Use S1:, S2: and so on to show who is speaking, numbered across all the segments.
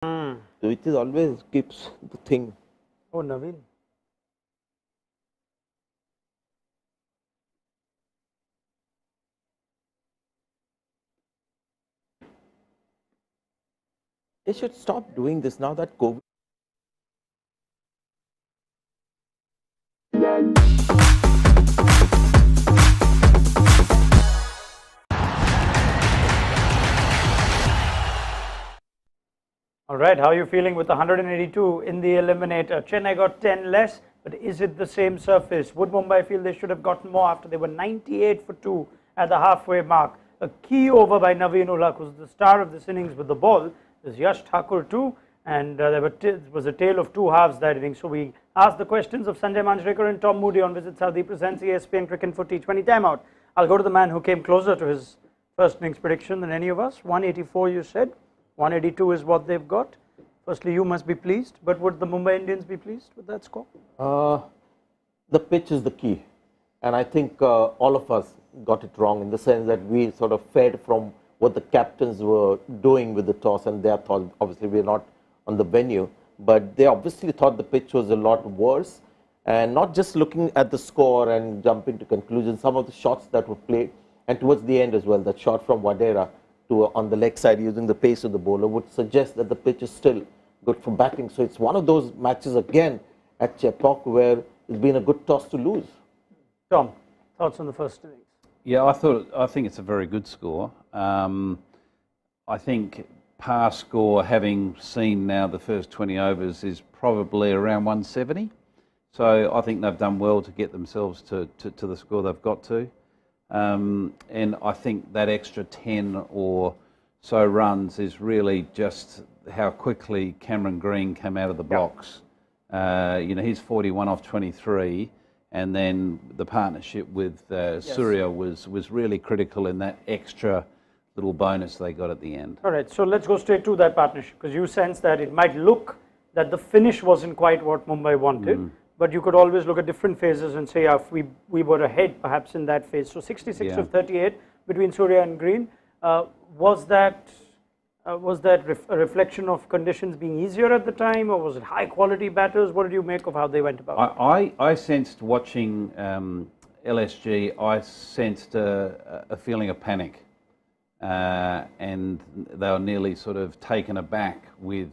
S1: So it is always keeps the thing.
S2: Oh, Naveen.
S1: They should stop doing this now that COVID.
S2: All right, how are you feeling with the 182 in the Eliminator? Chennai got 10 less, but is it the same surface? Would Mumbai feel they should have gotten more after they were 98 for 2 at the halfway mark? A key over by Naveen Ulhaq, who's the star of this innings with the ball. There's Yash Thakur too, and there was a tale of two halves that inning. So we asked the questions of Sanjay Manjrekar and Tom Moody on Visit Saudi presents ESPNcricinfo T20 Time Out. I'll go to the man who came closer to his first innings prediction than any of us. 184 you said. 182 is what they've got. Firstly, you must be pleased, but would the Mumbai Indians be pleased with that score?
S1: The pitch is the key, and I think all of us got it wrong in the sense that we sort of fed from what the captains were doing with the toss, and their thought. Obviously, we're not on the venue, but they obviously thought the pitch was a lot worse, and not just looking at the score and jumping to conclusions. Some of the shots that were played, and towards the end as well, that shot from Vadera on the leg side using the pace of the bowler would suggest that the pitch is still good for batting. So it's one of those matches again at Chepauk where it's been a good toss to lose.
S2: Tom, thoughts on the first innings?
S3: Yeah, I think it's a very good score. I think par score, having seen now the first 20 overs, is probably around 170. So I think they've done well to get themselves to the score they've got to. And I think that extra 10 or so runs is really just how quickly Cameron Green came out of the box. He's 41 off 23, and then the partnership with Surya was really critical in that extra little bonus they got at the end.
S2: All right, so let's go straight to that partnership, because you sense that it might look that the finish wasn't quite what Mumbai wanted. But you could always look at different phases and say, if we were ahead perhaps in that phase. So 66 of 38 between Surya and Green. Was that a reflection of conditions being easier at the time, or was it high quality batters? What did you make of how they went about it?
S3: I sensed watching LSG, I sensed a feeling of panic. And they were nearly sort of taken aback with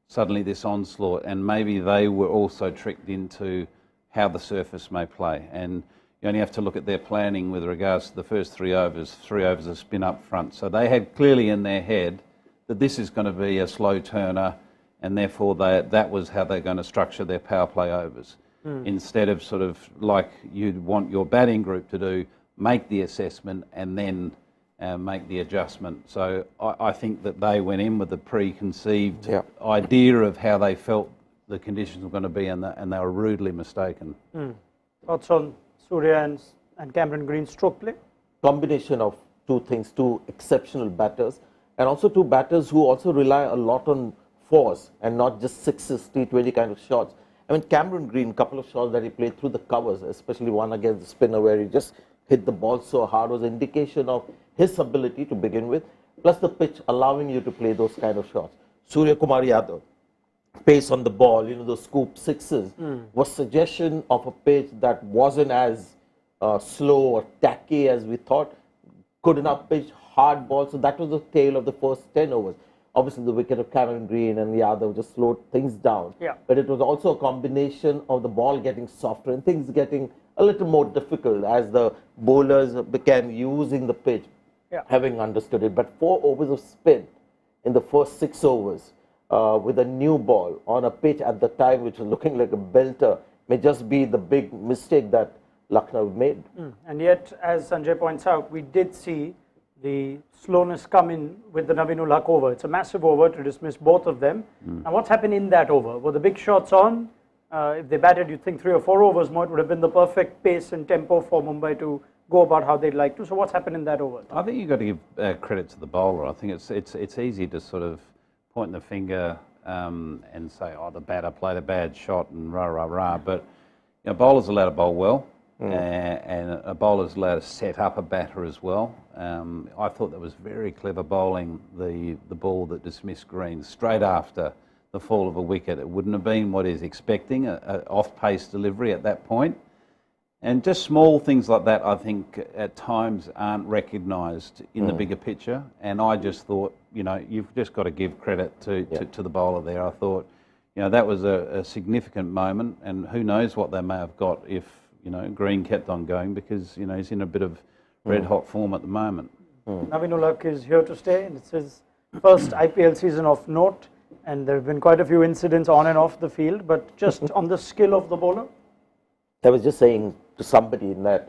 S3: suddenly this onslaught, and maybe they were also tricked into how the surface may play. And you only have to look at their planning with regards to the first 3 overs of spin up front. So they had clearly in their head that this is going to be a slow turner, and therefore that was how they're going to structure their power play overs. Instead of sort of like you'd want your batting group to do, make the assessment and then make the adjustment. So I think that they went in with a preconceived idea of how they felt the conditions were going to be, and they were rudely mistaken.
S2: Thoughts on Surya and Cameron Green stroke play?
S1: Combination of two things, two exceptional batters, and also two batters who also rely a lot on fours and not just sixes, T20 kind of shots. I mean, Cameron Green, a couple of shots that he played through the covers, especially one against the spinner where he just hit the ball so hard, was an indication of his ability to begin with, plus the pitch allowing you to play those kind of shots. Surya Kumar Yadav, pace on the ball, those scoop sixes, was suggestion of a pitch that wasn't as slow or tacky as we thought. Good enough pitch, hard ball. So that was the tale of the first 10 overs. Obviously, the wicket of Cameron Green and Yadav just slowed things down. But it was also a combination of the ball getting softer and things getting a little more difficult as the bowlers began using the pitch, having understood it. But 4 overs of spin in the first 6 overs with a new ball on a pitch at the time which was looking like a belter may just be the big mistake that Lucknow made.
S2: And yet, as Sanjay points out, we did see the slowness come in with the Naveen Ulhaq over. It's a massive over to dismiss both of them. Now, what's happened in that over? Were the big shots on? If they batted, you'd think 3 or 4 overs more, it would have been the perfect pace and tempo for Mumbai to go about how they'd like to. So what's happened in that over?
S3: I think you've got to give credit to the bowler. I think it's easy to sort of point the finger and say, oh, the batter played a bad shot and rah, rah, rah. But bowlers allowed to bowl well. and a bowler's allowed to set up a batter as well. I thought that was very clever bowling, the ball that dismissed Green straight after the fall of a wicket. It wouldn't have been what he's expecting, an off-pace delivery at that point. And just small things like that, I think, at times aren't recognised in the bigger picture. And I just thought, you know, you've just got to give credit to the bowler there. I thought, you know, that was a significant moment, and who knows what they may have got if, you know, Green kept on going, because, you know, he's in a bit of red-hot form at the moment.
S2: Naveen ul Haq is here to stay, and it's his first IPL season of note, and there have been quite a few incidents on and off the field, but just on the skill of the bowler.
S1: I was just saying to somebody that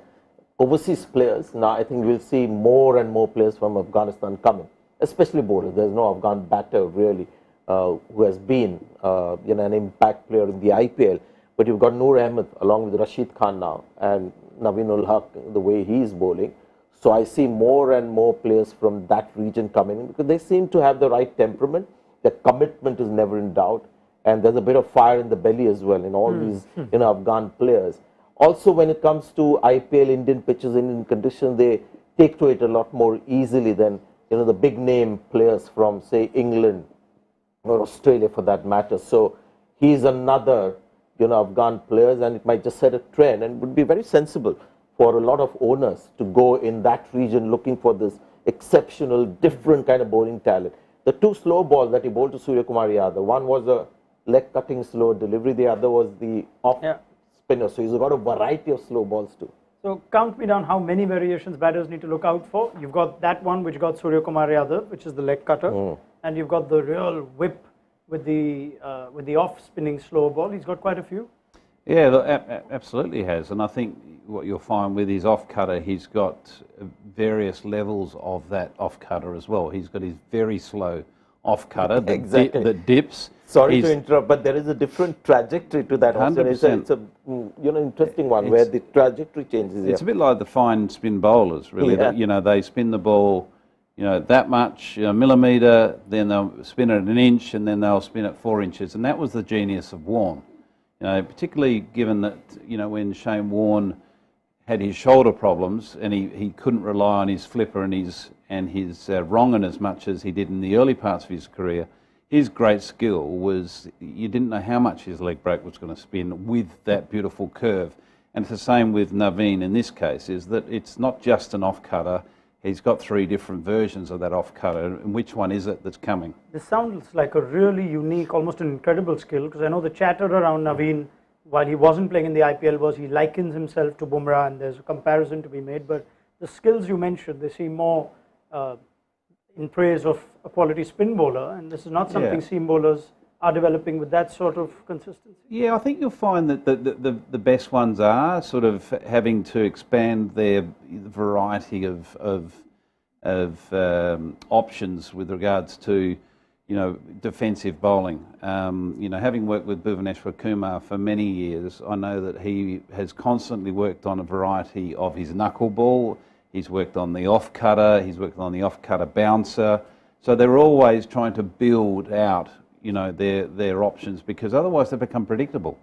S1: overseas players, now I think we'll see more and more players from Afghanistan coming, especially bowlers. There's no Afghan batter really who has been you know, an impact player in the IPL. But you've got Noor Ahmed along with Rashid Khan now, and Naveen ul Haq, the way he's bowling. So I see more and more players from that region coming in, because they seem to have the right temperament. Their commitment is never in doubt. And there's a bit of fire in the belly as well in all these, you know, Afghan players. Also, when it comes to IPL, Indian pitches, Indian conditions, they take to it a lot more easily than, you know, the big name players from, say, England or Australia for that matter. So he's another, you know, Afghan players, and it might just set a trend, and would be very sensible for a lot of owners to go in that region looking for this exceptional, different kind of bowling talent. The two slow balls that he bowled to Surya Kumar Yadav, one was a leg cutting slow delivery, the other was the off spinner. So he's got a variety of slow balls too.
S2: So count me down how many variations batters need to look out for. You've got that one which got Surya Kumar Yadav, which is the leg cutter, and you've got the real whip with the off spinning slow ball. He's got quite a few.
S3: Yeah, absolutely has. And I think what you'll find with his off cutter, he's got various levels of that off cutter as well. He's got his very slow off cutter that dips.
S1: Sorry to interrupt, but there is a different trajectory to that.
S3: 100%.
S1: It's a you know, interesting one where the trajectory changes.
S3: It's a bit like the fine spin bowlers, really. That, you know, they spin the ball, you know, that much, you know, millimetre, then they'll spin it an inch, and then they'll spin it 4 inches. And that was the genius of Warne. You know, particularly given that, you know, when Shane Warne had his shoulder problems and he couldn't rely on his flipper and his wrong-un as much as he did in the early parts of his career, his great skill was you didn't know how much his leg break was going to spin with that beautiful curve. And it's the same with Naveen in this case, is that it's not just an off-cutter. He's got 3 different versions of that off-cutter, and which one is it that's coming?
S2: This sounds like a really unique, almost an incredible skill, because I know the chatter around Naveen while he wasn't playing in the IPL was he likens himself to Bumrah, and there's a comparison to be made, but the skills you mentioned, they seem more in praise of a quality spin bowler, and this is not something seam bowlers are developing with that sort of consistency. Yeah,
S3: I think you'll find that the best ones are sort of having to expand their variety of options with regards to, you know, defensive bowling. You know, having worked with Bhuvaneshwar Kumar for many years, I know that he has constantly worked on a variety of his knuckleball. He's worked on the off cutter. He's worked on the off cutter bouncer. So they're always trying to build out, you know, their options, because otherwise they become predictable.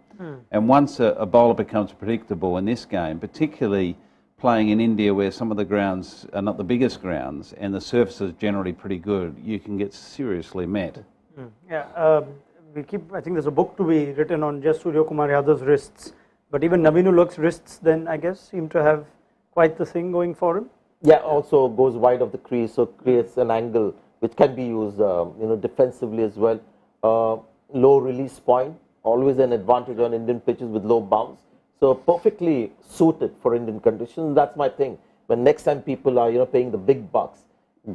S3: And once a bowler becomes predictable in this game, particularly playing in India where some of the grounds are not the biggest grounds and the surface is generally pretty good, you can get seriously met.
S2: I think there's a book to be written on just Surya Kumar Yadav's wrists, but even Naveen ul Haq's wrists then, I guess, seem to have quite the thing going for him.
S1: Yeah, also goes wide of the crease, so creates an angle which can be used, you know, defensively as well. Low release point, always an advantage on Indian pitches with low bounce. So perfectly suited for Indian conditions. That's my thing. When next time people are, you know, paying the big bucks,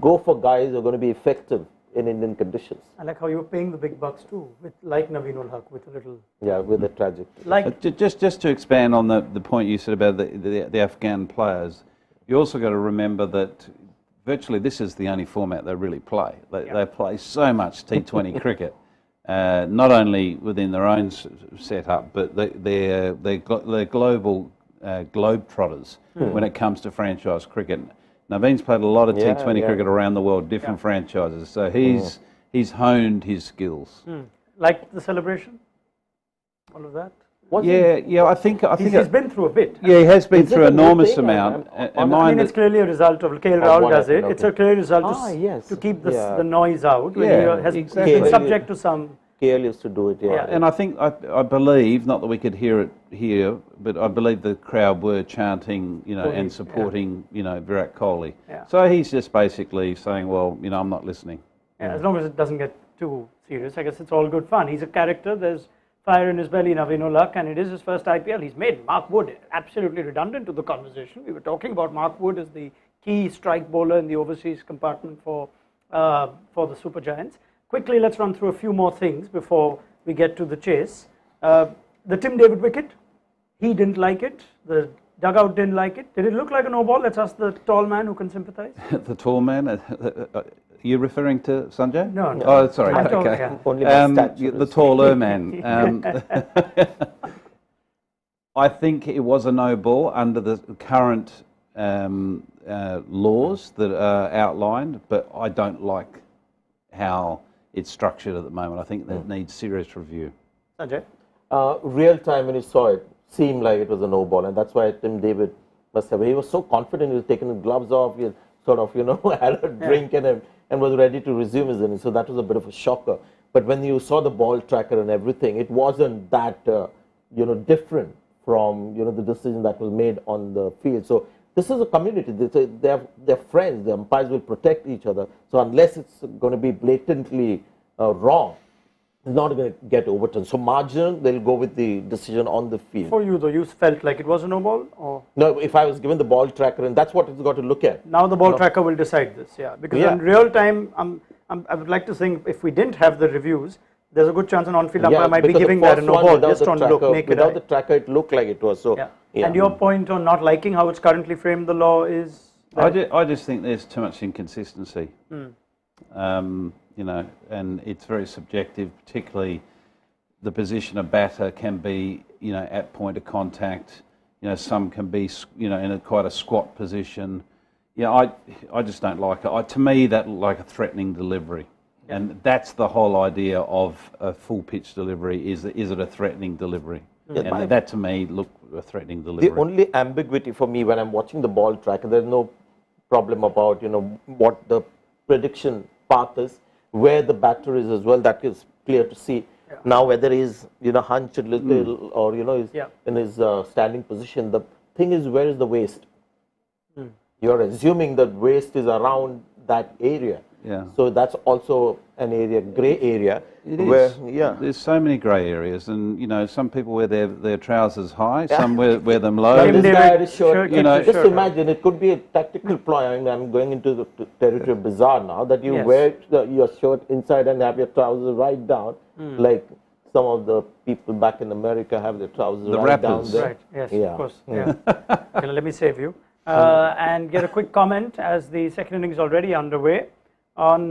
S1: go for guys who are going to be effective in Indian conditions.
S2: I like how you were paying the big bucks too, with like Naveen ul Haq, with a little...
S1: Yeah, with a trajectory.
S2: Like
S3: just to expand on the point you said about the Afghan players, you also got to remember that virtually this is the only format they really play. They play so much T20 cricket. Not only within their own setup, but they're global globetrotters when it comes to franchise cricket. Naveen's played a lot of T20 cricket around the world, different franchises, so he's honed his skills.
S2: Like the celebration? All of that?
S3: Yeah. I think
S2: He's been through a bit.
S3: Yeah, he has been
S1: Is it
S3: through
S1: a new
S3: enormous
S1: thing?
S3: amount.
S2: I mean, it's clearly a result of KL Rahul
S1: what
S2: does it.
S1: happened,
S2: It's
S1: okay.
S2: a clear result
S1: Yes.
S2: to keep
S1: Yeah.
S2: the noise out when
S3: Yeah,
S2: he has
S3: exactly.
S2: been subject to some.
S1: KL used to do it, yeah.
S3: And I think, I believe, not that we could hear it here, but I believe the crowd were chanting, and supporting, Virat Kohli.
S2: Yeah.
S3: So he's just basically saying, well, I'm not listening.
S2: Yeah, as long as it doesn't get too serious, I guess it's all good fun. He's a character. There's fire in his belly, no luck, and it is his first IPL. He's made Mark Wood absolutely redundant to the conversation. We were talking about Mark Wood as the key strike bowler in the overseas compartment for the Super Giants. Quickly, let's run through a few more things before we get to the chase. The Tim David wicket, he didn't like it. The dugout didn't like it. Did it look like a no ball? Let's ask the tall man who can sympathize.
S3: The tall man, are you referring to Sanjay?
S2: No.
S3: Oh, sorry.
S2: I'm talking,
S3: Okay.
S2: yeah.
S1: Only my stature
S3: The
S1: is-
S3: taller man. I think it was a no ball under the current laws that are outlined, but I don't like how it's structured at the moment. I think that needs serious review.
S2: Sanjay?
S1: Real time when he saw it, seemed like it was a no ball, and that's why Tim David must have. He was so confident. He was taking his gloves off. He sort of, had a drink and was ready to resume his innings. So that was a bit of a shocker. But when you saw the ball tracker and everything, it wasn't that different from the decision that was made on the field. So this is a community. They're friends. The umpires will protect each other. So unless it's going to be blatantly wrong, it's not going to get overturned. So marginal, they'll go with the decision on the field.
S2: For you, though, you felt like it was a no ball? Or?
S1: No, if I was given the ball tracker, and that's what it's got to look at.
S2: Now the ball tracker will decide this, yeah. Because in real time, I would like to think if we didn't have the reviews, there's a good chance an on-field umpire might be giving that a no ball just on look, naked
S1: without
S2: eye.
S1: the tracker, it looked like it was. So,
S2: yeah. And your point on not liking how it's currently framed, the law is?
S3: I just think there's too much inconsistency. And it's very subjective, particularly the position of batter can be, at point of contact. Some can be, in quite a squat position. I just don't like it. To me, that looked like a threatening delivery. Yeah. And that's the whole idea of a full pitch delivery, is it a threatening delivery? Yeah, and that to me looked a threatening delivery.
S1: The only ambiguity for me when I'm watching the ball tracker, there's no problem about, what the prediction path is, where the batter is as well, that is clear to see. Yeah. Now whether he's, hunched a little or, is in his standing position, the thing is, where is the waist? You're assuming that waist is around that area.
S3: Yeah.
S1: So that's also an area, grey area.
S3: It is. There's so many grey areas, and some people wear their trousers high, some wear them low.
S1: Now, this guy had his shirt, just
S2: shirt
S1: imagine, it could be a tactical ploy. I mean, I'm going into the territory of bizarre now, that you wear your shirt inside and have your trousers right down, like some of the people back in America have their trousers right down there.
S2: Right, yes, of course. Yeah. Okay, let me save you. And get a quick comment as the second innings already underway on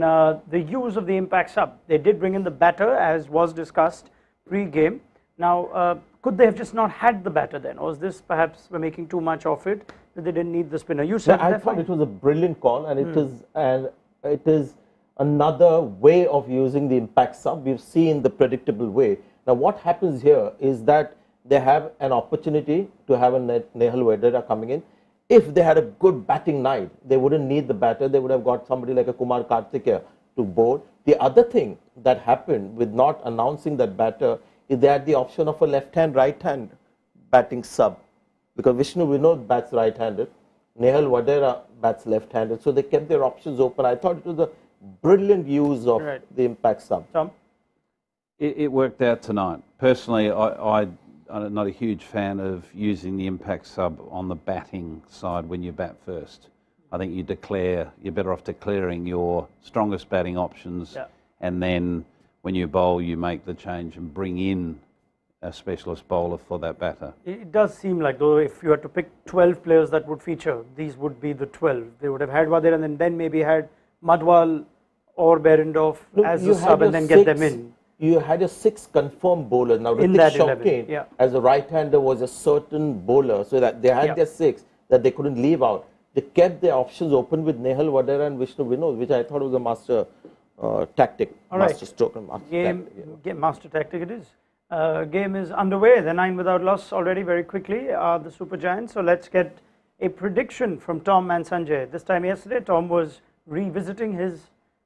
S2: the use of the impact sub. They did bring in the batter, as was discussed pre-game. Now, could they have just not had the batter then? Or is this perhaps we're making too much of it, that they didn't need the spinner? You said
S1: I thought it was a brilliant call, and it is another way of using the impact sub. We've seen the predictable way. Now, what happens here is that they have an opportunity to have a Nehal Vedera coming in. If they had a good batting night, they wouldn't need the batter. They would have got somebody like a Kumar Karthikeya to bowl. The other thing that happened with not announcing that batter is they had the option of a left-hand, right-hand batting sub. Because Vishnu Vinod bats right-handed, Nehal Vedera bats left-handed. So they kept their options open. I thought it was a brilliant use of the impact sub.
S2: Tom?
S3: It worked out tonight. Personally, I'm not a huge fan of using the impact sub on the batting side when you bat first. I think you're better off declaring your strongest batting options, and then when you bowl, you make the change and bring in a specialist bowler for that batter.
S2: It does seem like, though, if you had to pick 12 players that would feature, these would be the 12. They would have had Vadera and then maybe had Madwal or Berendorf as a sub and then get them in.
S1: You had a 6 confirmed bowlers. Now, Ritik Shawkane, as a right-hander, was a certain bowler, so that they had their 6 that they couldn't leave out. They kept their options open with Nehal Vedera and Vishnu Vinod, which I thought was a master tactic, master stroke and master tactic.
S2: Master tactic it is. Game is underway. They're 9 without loss already very quickly, the Super Giants. So let's get a prediction from Tom and Sanjay. This time yesterday, Tom was revisiting his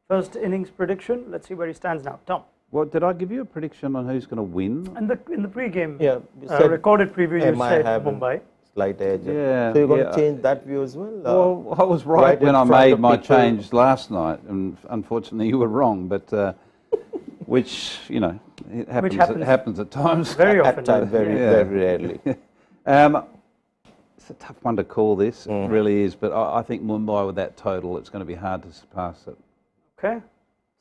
S2: first innings prediction. Let's see where he stands now. Tom.
S3: What did I give you a prediction on who's going to win?
S2: In the pre-game,
S1: Yeah, you said
S2: recorded preview, you
S1: MI
S2: said
S1: have a
S2: Mumbai.
S1: slight edge.
S3: Yeah,
S1: So you're going
S3: yeah.
S1: to change that view as well?
S3: Well, I was right,
S1: right in
S3: when I
S1: front
S3: made
S1: of
S3: my
S1: people.
S3: change last night, and unfortunately you were wrong. But which it happens.
S2: happens.
S3: It happens at times.
S2: Very often.
S1: At times, very,
S3: Yeah.
S1: very rarely.
S3: It's a tough one to call. This it really is. But I think Mumbai with that total, it's going to be hard to surpass it.
S2: Okay.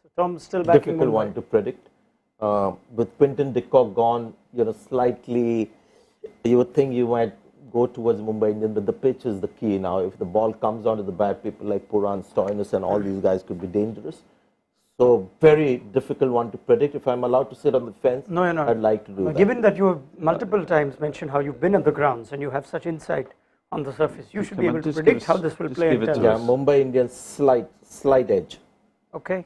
S2: So Tom's still backing
S1: Difficult
S2: Mumbai.
S1: one to predict. With Quinton de Kock gone, slightly, you would think you might go towards Mumbai Indians, but the pitch is the key now. If the ball comes onto the bat, people like Puran, Stoinis and all these guys could be dangerous. So very difficult one to predict. If I'm allowed to sit on the fence,
S2: No, you're not.
S1: I'd like to do that.
S2: Given that you have multiple times mentioned how you've been at the grounds and you have such insight on the surface, you should be
S3: Come on,
S2: able to
S3: just
S2: predict
S3: give
S2: how
S3: us-
S2: this will
S3: just
S2: play.
S3: give
S2: and
S3: it
S2: tell
S3: to
S2: us.
S1: Yeah, Mumbai Indians slight edge.
S2: Okay.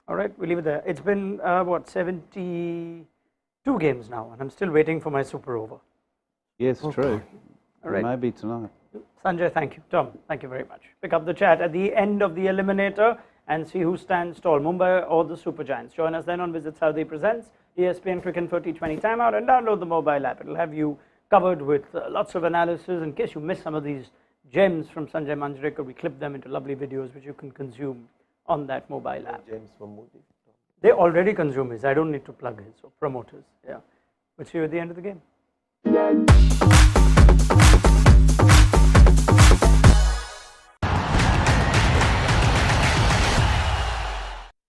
S2: All right, we'll leave it there. It's been, 72 games now, and I'm still waiting for my super over.
S3: Yes, true.
S2: All right.
S3: Maybe tonight.
S2: Sanjay, thank you. Tom, thank you very much. Pick up the chat at the end of the Eliminator and see who stands tall, Mumbai or the Super Giants. Join us then on Visit Saudi Presents, ESPNcricinfo T20 Time Out, and download the mobile app. It'll have you covered with lots of analysis. In case you miss some of these gems from Sanjay Manjrekar, we clip them into lovely videos which you can consume on that mobile app.
S1: James from Moody.
S2: They already consume his. I don't need to plug his. So promoters. Yeah. We'll see you at the end of the game.